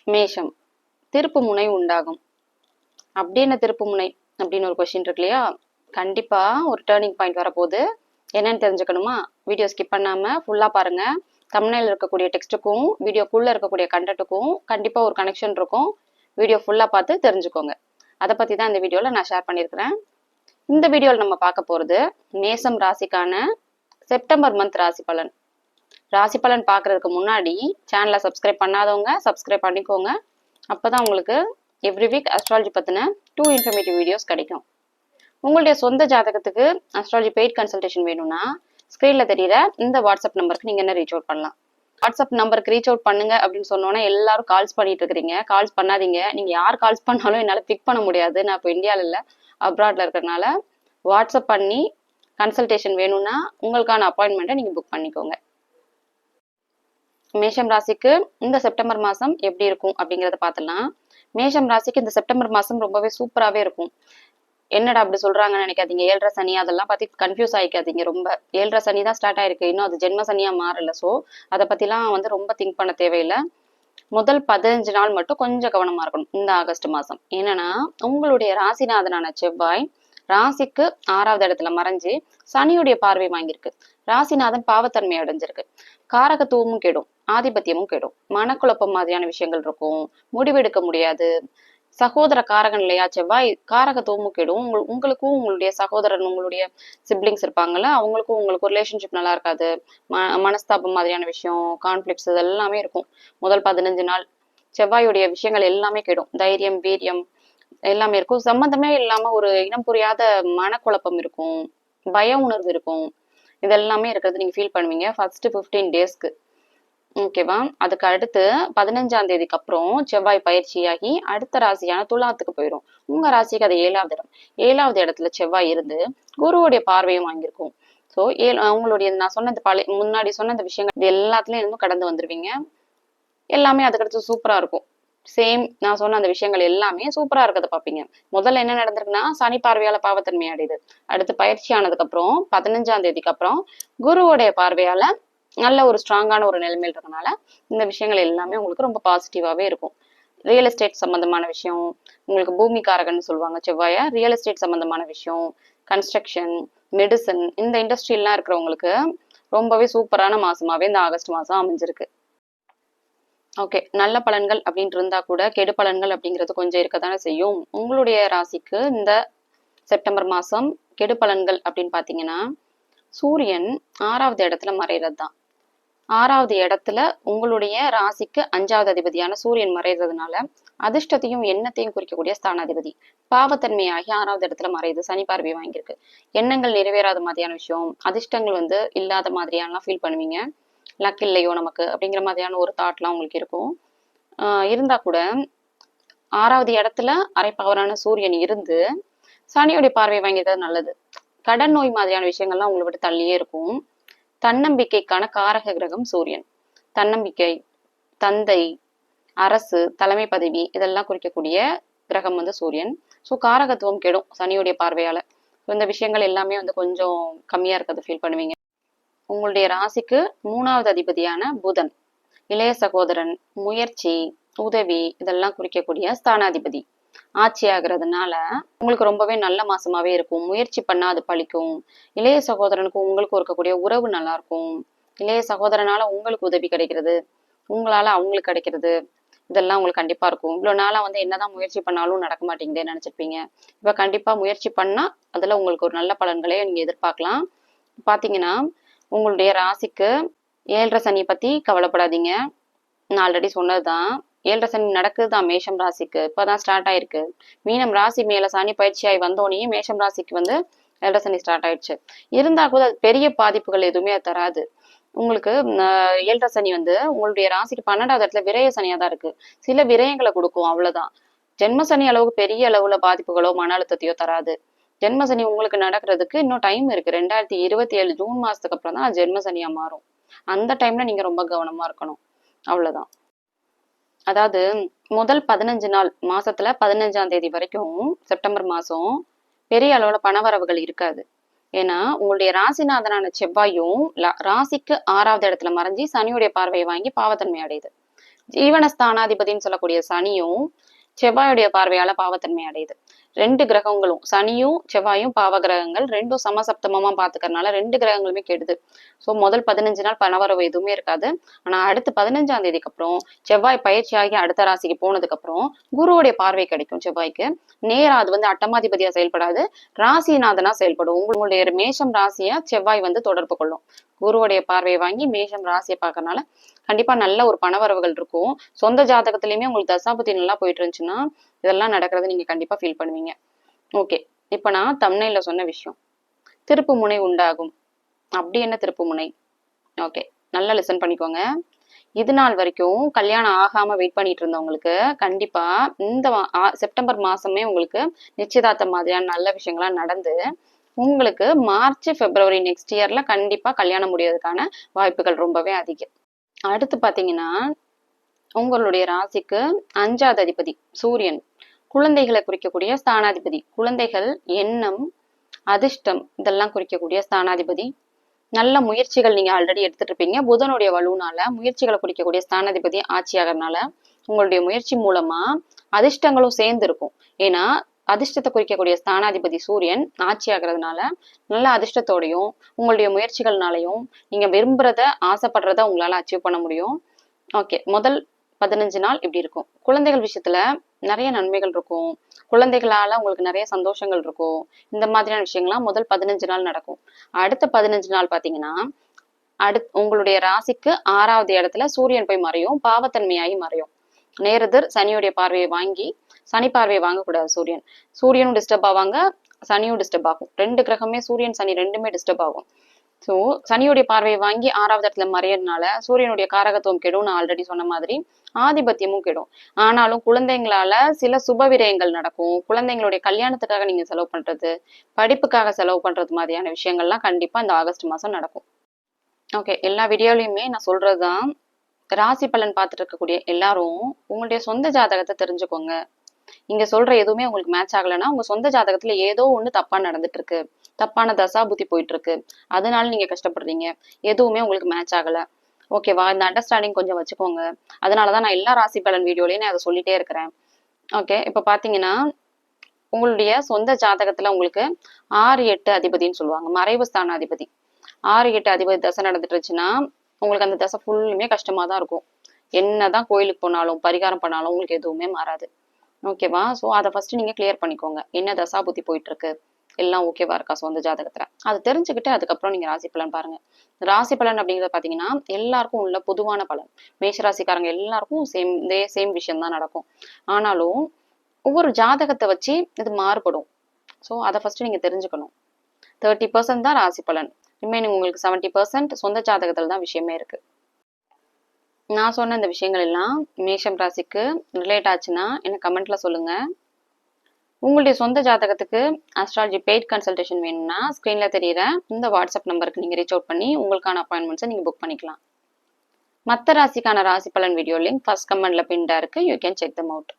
மேஷம், திருப்பு முனை உண்டாகும். அப்படி என்ன திருப்பு முனை அப்படின்னு ஒரு கொஸ்டின் இருக்கு இல்லையா? கண்டிப்பா ஒரு டேர்னிங் பாயிண்ட் வரப்போகுது. என்னன்னு தெரிஞ்சுக்கணுமா? வீடியோ ஸ்கிப் பண்ணாம ஃபுல்லா பாருங்க. தம்ப்நெயில்ல இருக்கக்கூடிய டெக்ஸ்ட்டுக்கும் வீடியோக்குள்ள இருக்கக்கூடிய கண்டென்ட்டுக்கும் கண்டிப்பா ஒரு கனெக்ஷன் இருக்கும். வீடியோ ஃபுல்லா பார்த்து தெரிஞ்சுக்கோங்க. அதை பத்தி தான் இந்த வீடியோல நான் ஷேர் பண்ணியிருக்கிறேன். இந்த வீடியோவில் நம்ம பார்க்க போறது மேசம் ராசிக்கான செப்டம்பர் மந்த் ராசி பலன். ராசி பலன் பார்க்கறதுக்கு முன்னாடி சேனலை சப்ஸ்கிரைப் பண்ணாதவங்க சப்ஸ்கிரைப் பண்ணிக்கோங்க. அப்பதான் உங்களுக்கு எவ்ரி வீக் அஸ்ட்ராலஜி பத்தின 2 இன்ஃபர்மேட்டிவ் வீடியோஸ் கிடைக்கும். உங்களுடைய சொந்த ஜாதகத்துக்கு அஸ்ட்ராலஜி பெய்ட் கன்சல்டேஷன் வேணும்னா ஸ்கிரீன்ல தெரியற இந்த வாட்ஸ்அப் நம்பருக்கு நீங்க என்ன ரீச் அவுட் பண்ணலாம். வாட்ஸ்அப் நம்பருக்கு ரீச் அவுட் பண்ணுங்க அப்படின்னு சொன்னோன்னா எல்லாரும் கால்ஸ் பண்ணிட்டு இருக்கிறீங்க. கால்ஸ் பண்ணாதீங்க. நீங்க யார் கால்ஸ் பண்ணாலும் என்னால் பிக் பண்ண முடியாது. நான் இப்போ இந்தியாவில் இல்லை, அப்ராட்ல இருக்கிறதுனால வாட்ஸ்அப் பண்ணி கன்சல்டேஷன் வேணும்னா உங்களுக்கான அப்பாயின்மெண்ட்டை நீங்க புக் பண்ணிக்கோங்க. மேஷம் ராசிக்கு இந்த செப்டம்பர் மாசம் எப்படி இருக்கும் அப்படிங்கிறத பார்த்துலாம். மேஷம் ராசிக்கு இந்த செப்டம்பர் மாசம் ரொம்பவே சூப்பராகவே இருக்கும். என்னடா அப்படி சொல்றாங்கன்னு நினைக்காதீங்க. 7.5 சனி அதெல்லாம் பத்தி கன்ஃபியூஸ் ஆயிக்காதீங்க. ரொம்ப 7.5 சனி தான் ஸ்டார்ட் ஆயிருக்கு, இன்னும் அது ஜென்ம சனியா மாறல. ஸோ அதை பத்திலாம் ரொம்ப திங்க் பண்ண தேவையில்லை. முதல் 15 நாள் மட்டும் கொஞ்சம் கவனமா இருக்கணும் இந்த ஆகஸ்ட் மாசம். என்னன்னா உங்களுடைய ராசிநாதனான செவ்வாய் ராசிக்கு 6வது இடத்துல மறைஞ்சு சனியுடைய பார்வை வாங்கியிருக்கு. ராசிநாதன் பாவத்தன்மை அடைஞ்சிருக்கு. காரகத்துவமும் கெடும், ஆதிபத்தியமும் கெடும், மனக்குழப்பம் மாதிரியான விஷயங்கள் இருக்கும், முடிவெடுக்க முடியாது. சகோதர காரகன் இல்லையா செவ்வாய், காரகத்துவமும் கெடும். உங்களுக்கும் உங்களுடைய சகோதரன் உங்களுடைய சிப்ளிங்ஸ் இருப்பாங்கல்ல, அவங்களுக்கும் உங்களுக்கும் ரிலேஷன்ஷிப் நல்லா இருக்காது. மனஸ்தாபம் மாதிரியான விஷயம், கான்ஃபிளிக்ஸ் இது எல்லாமே இருக்கும். முதல் 15 நாள் செவ்வாயுடைய விஷயங்கள் எல்லாமே கெடும். தைரியம், வீரியம் எல்லாமே இருக்கும். சம்மந்தமே இல்லாம ஒரு இனம் புரியாத மனக்குழப்பம் இருக்கும், பய உணர்வு இருக்கும். இதெல்லாமே இருக்கிறது நீங்க ஃபீல் பண்ணுவீங்க ஃபர்ஸ்ட் 15 டேஸ்க்கு. ஓகேவா? அதுக்கு அடுத்து 15ஆம் தேதிக்கு அப்புறம் செவ்வாய் பயிற்சியாகி அடுத்த ராசியான துலாத்துக்கு போயிடும். உங்க ராசிக்கு அது 7வது இடம். 7வது இடத்துல செவ்வாய் இருந்து குருவுடைய பார்வையும் வாங்கியிருக்கும். ஸோ உங்களுடைய நான் சொன்ன முன்னாடி சொன்ன இந்த விஷயங்கள் இது எல்லாத்துலயும் இருந்தும் கடந்து வந்துருவீங்க. எல்லாமே அதுக்கடுத்து சூப்பரா இருக்கும். சேம் நான் சொன்ன அந்த விஷயங்கள் எல்லாமே சூப்பரா இருக்கிறத பார்ப்பீங்க. முதல்ல என்ன நடந்திருக்குன்னா சனி பார்வையால பாவத்தன்மை அடையுது. அடுத்து பயிற்சி ஆனதுக்கு அப்புறம் 15ஆம் தேதிக்கு அப்புறம் குருவுடைய பார்வையால நல்ல ஒரு ஸ்ட்ராங்கான ஒரு நிலைமையில் இருக்கனால இந்த விஷயங்கள் எல்லாமே உங்களுக்கு ரொம்ப பாசிட்டிவாவே இருக்கும். ரியல் எஸ்டேட் சம்பந்தமான விஷயம், உங்களுக்கு பூமிக்காரகன்னு சொல்லுவாங்க செவ்வாய, ரியல் எஸ்டேட் சம்பந்தமான விஷயம், கன்ஸ்ட்ரக்ஷன், மெடிசன், இந்த இண்டஸ்ட்ரியெல்லாம் இருக்கிறவங்களுக்கு ரொம்பவே சூப்பரான மாசமாவே இந்த ஆகஸ்ட் மாசம் அமைஞ்சிருக்கு. ஓகே, நல்ல பலன்கள் அப்படின்ட்டு இருந்தா கூட கெடு பலன்கள் அப்படிங்கிறது கொஞ்சம் இருக்கத்தானே செய்யும். உங்களுடைய ராசிக்கு இந்த செப்டம்பர் மாசம் கெடு பலன்கள் அப்படின்னு பாத்தீங்கன்னா சூரியன் 6வது இடத்துல மறைகிறது தான். 6வது இடத்துல உங்களுடைய ராசிக்கு 5வது அதிபதியான சூரியன் மறைறதுனால அதிர்ஷ்டத்தையும் எண்ணத்தையும் குறிக்கக்கூடிய ஸ்தானாதிபதி பாவத்தன்மையாகி 6வது இடத்துல மறையுது. சனி பார்வை வாங்கியிருக்கு. எண்ணங்கள் நிறைவேறாத மாதிரியான விஷயம், அதிர்ஷ்டங்கள் இல்லாத மாதிரியானலாம் ஃபீல் பண்ணுவீங்க. லக் இல்லையோ நமக்கு அப்படிங்கிற மாதிரியான ஒரு தாட்லாம் உங்களுக்கு இருக்கும். இருந்தா கூட 6வது இடத்துல அரைப்பவரான சூரியன் இருந்து சனியுடைய பார்வை வாங்கியது நல்லது. கடன் நோய் மாதிரியான விஷயங்கள்லாம் உங்களை விட்டு தள்ளியே இருக்கும். தன்னம்பிக்கைக்கான காரக கிரகம் சூரியன். தன்னம்பிக்கை, தந்தை, அரசு, தலைமை பதவி இதெல்லாம் குறிக்கக்கூடிய கிரகம் சூரியன். ஸோ காரகத்துவம் கெடும் சனியுடைய பார்வையால. இந்த விஷயங்கள் எல்லாமே கொஞ்சம் கம்மியா இருக்கிறது ஃபீல் பண்ணுவீங்க. உங்களுடைய ராசிக்கு 3வது அதிபதியான புதன் இளைய சகோதரன், முயற்சி, உதவி இதெல்லாம் குறிக்கக்கூடிய ஸ்தானாதிபதி ஆட்சி ஆகுறதுனால உங்களுக்கு ரொம்பவே நல்ல மாசமாவே இருக்கும். முயற்சி பண்ணா அது பழிக்கும். இளைய சகோதரனுக்கும் உங்களுக்கும் இருக்கக்கூடிய உறவு நல்லா இருக்கும். இளைய சகோதரனால உங்களுக்கு உதவி கிடைக்கிறது, உங்களால அவங்களுக்கு கிடைக்கிறது, இதெல்லாம் உங்களுக்கு கண்டிப்பா இருக்கும். இவ்வளவு நாளா என்னதான் முயற்சி பண்ணாலும் நடக்க மாட்டேங்குதுன்னு நினைச்சிருப்பீங்க. இப்ப கண்டிப்பா முயற்சி பண்ணா அதுல உங்களுக்கு ஒரு நல்ல பலன்களே நீங்க எதிர்பார்க்கலாம். பாத்தீங்கன்னா உங்களுடைய ராசிக்கு 7.5 சனி பத்தி கவலைப்படாதீங்க. நான் ஆல்ரெடி சொன்னதுதான். 7.5 சனி நடக்குதுதான் மேஷம் ராசிக்கு. இப்பதான் ஸ்டார்ட் ஆயிருக்கு. மீனம் ராசி மேல சனி பயிற்சியாகி வந்தோடனே மேஷம் ராசிக்கு 7.5 சனி ஸ்டார்ட் ஆயிடுச்சு. இருந்தா கூட அது பெரிய பாதிப்புகள் எதுவுமே அது தராது. உங்களுக்கு 7.5 சனி உங்களுடைய ராசிக்கு 12வது இடத்துல விரய சனியா தான் இருக்கு. சில விரயங்களை கொடுக்கும், அவ்வளவுதான். ஜென்ம சனி அளவுக்கு பெரிய அளவுல பாதிப்புகளோ மன அழுத்தத்தையோ தராது. ஜென்ம சனி உங்களுக்கு நடக்கிறதுக்கு இன்னும் டைம் இருக்கு. 2027 ஜூன் மாசத்துக்கு அப்புறம் தான் ஜென்ம சனியா மாறும். அந்த டைம்ல நீங்க ரொம்ப கவனமா இருக்கணும். அவ்வளவுதான். அதாவது முதல் 15 நாள் மாசத்துல 15ஆம் தேதி வரைக்கும் செப்டம்பர் மாசம் பெரிய அளவுல பணவரவுகள் இருக்காது. ஏன்னா உங்களுடைய ராசிநாதனான செவ்வாயும் ராசிக்கு 6வது இடத்துல மறைஞ்சி சனியுடைய பார்வையை வாங்கி பாவத்தன்மை அடையுது. ஜீவனஸ்தானாதிபதினு சொல்லக்கூடிய சனியும் செவ்வாயுடைய பார்வையால பாவத்தன்மை அடையுது. 2 கிரகங்களும் சனியும் செவ்வாயும் பாவ கிரகங்கள், 2ம் சமசப்தமமா பாத்துக்கறதுனால 2 கிரகங்களுமே கெடுது. சோ முதல் 15 நாள் பணவரவு எதுவுமே இருக்காது. ஆனா அடுத்து 15ஆம் தேதிக்கு அப்புறம் செவ்வாய் பயிற்சியாகி அடுத்த ராசிக்கு போனதுக்கு அப்புறம் குருவுடைய பார்வை கிடைக்கும். செவ்வாய்க்கு நேரா அது அட்டமாதிபதியா செயல்படாது, ராசிநாதனா செயல்படும். உங்களுடைய மேஷம் ராசியா செவ்வாய் தொடர்பு கொள்ளும். குருவுடைய பார்வையை வாங்கி மேஷம் ராசியை பார்க்கறதுனால கண்டிப்பா நல்ல ஒரு பணவரவுகள் இருக்கும். சொந்த ஜாதகத்திலயுமே உங்களுக்கு தசாபுத்தி நல்லா போயிட்டு இருந்துச்சுன்னா இதெல்லாம் நடக்கிறது நீங்க கண்டிப்பா ஃபீல் பண்ணுவீங்க. ஓகே, இப்ப நான் தம்ப்நெயில்ல சொன்ன விஷயம் திருப்பு முனை உண்டாகும். அப்படி என்ன திருப்பு முனை? ஓகே, நல்லா லிசன் பண்ணிக்கோங்க. இது நாள் வரைக்கும் கல்யாணம் ஆகாம வெயிட் பண்ணிட்டு இருந்தவங்களுக்கு கண்டிப்பா இந்த செப்டம்பர் மாசமே உங்களுக்கு நிச்சயதார்த்தம் மாதிரியான நல்ல விஷயங்கள்லாம் நடந்து உங்களுக்கு மார்ச் பிப்ரவரி நெக்ஸ்ட் இயர்ல கண்டிப்பா கல்யாணம் முடியறதுக்கான வாய்ப்புகள் ரொம்பவே அதிகம். அடுத்து பாத்தீங்கன்னா உங்களுடைய ராசிக்கு 5வது அதிபதி சூரியன், குழந்தைகளை குறிக்கக்கூடிய ஸ்தானாதிபதி. குழந்தைகள், எண்ணம், அதிர்ஷ்டம் இதெல்லாம் குறிக்கக்கூடிய ஸ்தானாதிபதி. நல்ல முயற்சிகள் நீங்க ஆல்ரெடி எடுத்துட்டு இருப்பீங்க. புதனுடைய வலுனால முயற்சிகளை குறிக்கக்கூடிய ஸ்தானாதிபதி ஆட்சியாகறதுனால உங்களுடைய முயற்சி மூலமா அதிர்ஷ்டங்களும் சேர்ந்து இருக்கும். ஏன்னா அதிர்ஷ்டத்தை குறிக்கக்கூடிய ஸ்தானாதிபதி சூரியன் ஆட்சி ஆகிறதுனால நல்ல அதிர்ஷ்டத்தோடையும் உங்களுடைய முயற்சிகள்னாலையும் நீங்க விரும்புறத ஆசைப்படுறத உங்களால அச்சீவ் பண்ண முடியும். ஓகே, முதல் 15 நாள் இப்படி இருக்கும். குழந்தைகள் விஷயத்துல நிறைய நன்மைகள் இருக்கும். குழந்தைகளால உங்களுக்கு நிறைய சந்தோஷங்கள் இருக்கும். இந்த மாதிரியான விஷயங்கள்லாம் முதல் 15 நாள் நடக்கும். அடுத்த 15 நாள் பாத்தீங்கன்னா உங்களுடைய ராசிக்கு 6வது இடத்துல சூரியன் போய் மறையும், பாவத்தன்மையாகி மறையும். நேரதர் சனியுடைய பார்வையை வாங்கி, சனி பார்வையை வாங்கக்கூடாது. சூரியனும் டிஸ்டர்ப் ஆவாங்க, சனியும் டிஸ்டர்ப் ஆகும். 2 கிரகமே சூரியன் சனி 2மே டிஸ்டர்ப் ஆகும். ஸோ சனியுடைய பார்வையை வாங்கி 6வது இடத்துல மறையறதுனால சூரியனுடைய காரகத்துவம் கெடும். நான் ஆல்ரெடி சொன்ன மாதிரி ஆதிபத்தியமும் கெடும். ஆனாலும் குழந்தைங்களால சில சுப விரயங்கள் நடக்கும். குழந்தைங்களுடைய கல்யாணத்துக்காக நீங்க செலவு பண்றது, படிப்புக்காக செலவு பண்றது மாதிரியான விஷயங்கள்லாம் கண்டிப்பா இந்த ஆகஸ்ட் மாசம் நடக்கும். ஓகே, எல்லா வீடியோலையுமே நான் சொல்றதுதான். ராசி பலன் பார்த்துட்டு இருக்கக்கூடிய எல்லாரும் உங்களுடைய சொந்த ஜாதகத்தை தெரிஞ்சுக்கோங்க. இங்க சொல்ற எதுவுமே உங்களுக்கு மேட்ச் ஆகலைன்னா உங்க சொந்த ஜாதகத்துல ஏதோ ஒண்ணு தப்பா நடந்துட்டு இருக்கு, தப்பான தசா புத்தி போயிட்டு இருக்கு, அதனால நீங்க கஷ்டப்படுறீங்க, எதுவுமே உங்களுக்கு மேட்ச் ஆகல. ஓகேவா? இந்த அண்டர்ஸ்டாண்டிங் கொஞ்சம் வச்சுக்கோங்க. அதனாலதான் நான் எல்லா ராசி பலன் வீடியோலயும் நான் அதை சொல்லிட்டே இருக்கிறேன். ஓகே, இப்ப பாத்தீங்கன்னா உங்களுடைய சொந்த ஜாதகத்துல உங்களுக்கு 6, 8 அதிபதினு சொல்லுவாங்க, மறைவு ஸ்தானாதிபதி. 6, 8 அதிபதி தசை நடந்துட்டு இருந்துச்சுன்னா உங்களுக்கு அந்த தசை ஃபுல்லுமே கஷ்டமா தான் இருக்கும். என்னதான் கோயிலுக்கு போனாலும் பரிகாரம் பண்ணாலும் உங்களுக்கு எதுவுமே மாறாது. ஓகேவா? ஸோ அதை ஃபர்ஸ்ட் நீங்க கிளியர் பண்ணிக்கோங்க. என்ன தசா புத்தி போயிட்டு இருக்கு, எல்லாம் ஓகேவா இருக்கா சொந்த ஜாதகத்துல, அதை தெரிஞ்சுக்கிட்டு அதுக்கப்புறம் நீங்க ராசி பலன் பாருங்க. ராசி பலன் அப்படிங்கறத பாத்தீங்கன்னா எல்லாருக்கும் உள்ள பொதுவான பலன். மேஷராசிக்காரங்க எல்லாருக்கும் சேம் விஷயம் தான் நடக்கும். ஆனாலும் ஒவ்வொரு ஜாதகத்தை வச்சு இது மாறுபடும். ஸோ அதை ஃபர்ஸ்ட் நீங்க தெரிஞ்சுக்கணும். 30% தான் ராசி பலன், ரிமைனிங் உங்களுக்கு 70% சொந்த ஜாதகத்துல தான் விஷயமே இருக்கு. நான் சொன்ன இந்த விஷயங்கள் எல்லாம் மேஷம் ராசிக்கு ரிலேட் ஆச்சுன்னா எனக்கு கமெண்ட்ல சொல்லுங்க. உங்களுடைய சொந்த ஜாதகத்துக்கு அஸ்ட்ராலஜி பெய்ட் கன்சல்டேஷன் வேணும்னா ஸ்க்ரீன்ல தெரியுற இந்த வாட்ஸ்அப் நம்பருக்கு நீங்க ரீச் அவுட் பண்ணி உங்களுக்கான அப்பாயின்மெண்ட்ஸை நீங்க புக் பண்ணிக்கலாம். மற்ற ராசிக்கான ராசி பலன் வீடியோ லிங்க் ஃபர்ஸ்ட் கமெண்ட்ல பின்டா இருக்கு. You can check them out.